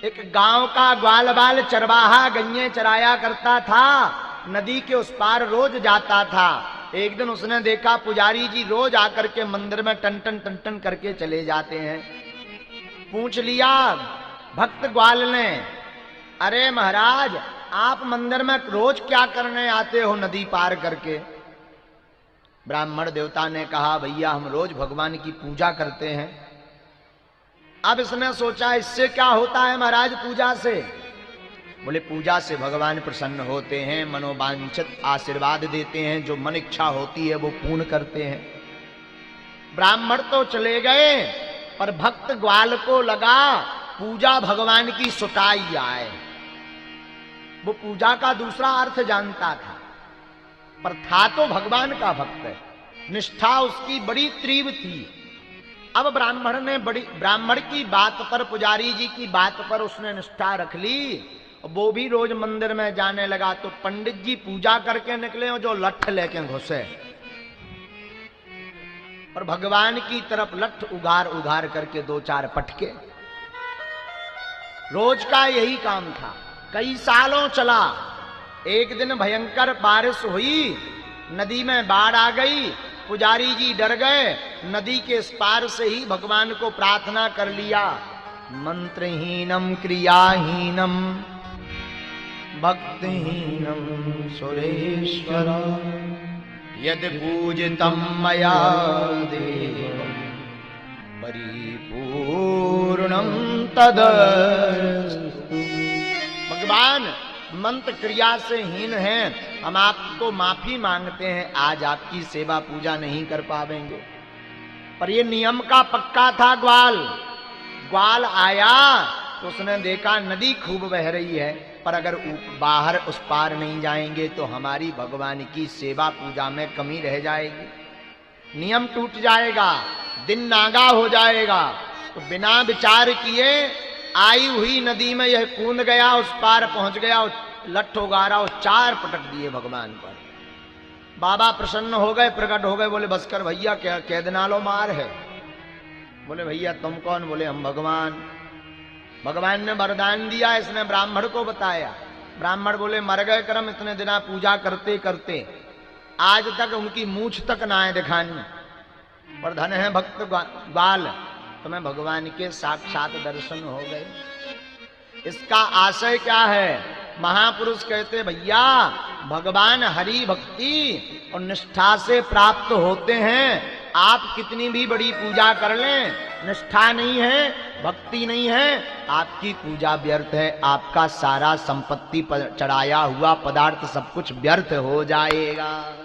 एक गांव का ग्वाल बाल चरवाहा गन्ने चराया करता था, नदी के उस पार रोज जाता था। एक दिन उसने देखा पुजारी जी रोज आकर के मंदिर में टन टन करके चले जाते हैं। पूछ लिया भक्त ग्वाल ने, अरे महाराज आप मंदिर में रोज क्या करने आते हो नदी पार करके? ब्राह्मण देवता ने कहा, भैया हम रोज भगवान की पूजा करते हैं। अब इसने सोचा इससे क्या होता है महाराज पूजा से? बोले पूजा से भगवान प्रसन्न होते हैं, मनोवांछित आशीर्वाद देते हैं, जो मन इच्छा होती है वो पूर्ण करते हैं। ब्राह्मण तो चले गए, पर भक्त ग्वाल को लगा पूजा भगवान की सुताई आए। वो पूजा का दूसरा अर्थ जानता था, पर था तो भगवान का भक्त। निष्ठा उसकी बड़ी तीव्र थी। अब ब्राह्मण की बात पर, पुजारी जी की बात पर उसने निष्ठा रख ली। वो भी रोज मंदिर में जाने लगा। तो पंडित जी पूजा करके निकले और जो लठ लेके घुसे, और भगवान की तरफ लठ उगार उगार करके दो चार पटके। रोज का यही काम था, कई सालों चला। एक दिन भयंकर बारिश हुई, नदी में बाढ़ आ गई। पुजारी जी डर गए, नदी के इस पार से ही भगवान को प्रार्थना कर लिया, मंत्रहीनम क्रियाहीनम भक्तिहीनम सुरेश्वर यदि पूजितम मया देवं परिपूर्णम तदस्तु। भगवान मंत्र क्रिया से हीन हैं, हम आपको माफी मांगते हैं, आज आपकी सेवा पूजा नहीं कर पाएंगे। पर ये नियम का पक्का था। ग्वाल आया तो उसने देखा नदी खूब बह रही है, पर अगर बाहर उस पार नहीं जाएंगे तो हमारी भगवान की सेवा पूजा में कमी रह जाएगी, नियम टूट जाएगा, दिन नागा हो जाएगा। तो बिना विचार किए आई हुई नदी में यह कूद गया, उस पार पहुंच गया, लठ उगारा और चार पटक दिए भगवान पर। बाबा प्रसन्न हो गए, प्रकट हो गए, बोले बस कर भैया, क्या कह देना लो मार है। बोले भैया तुम कौन? बोले हम भगवान। भगवान ने वरदान दिया, इसने ब्राह्मण को बताया। ब्राह्मण बोले मर गए कर्म, इतने दिना पूजा करते करते आज तक उनकी मूछ तक ना है दिखानी। पर धन है भक्त ग्वाल, तुम्हें भगवान के साक्षात दर्शन हो गए। इसका आशय क्या है? महापुरुष कहते भैया भगवान हरि भक्ति और निष्ठा से प्राप्त होते हैं। आप कितनी भी बड़ी पूजा कर लें, निष्ठा नहीं है, भक्ति नहीं है, आपकी पूजा व्यर्थ है, आपका सारा संपत्ति चढ़ाया हुआ पदार्थ सब कुछ व्यर्थ हो जाएगा।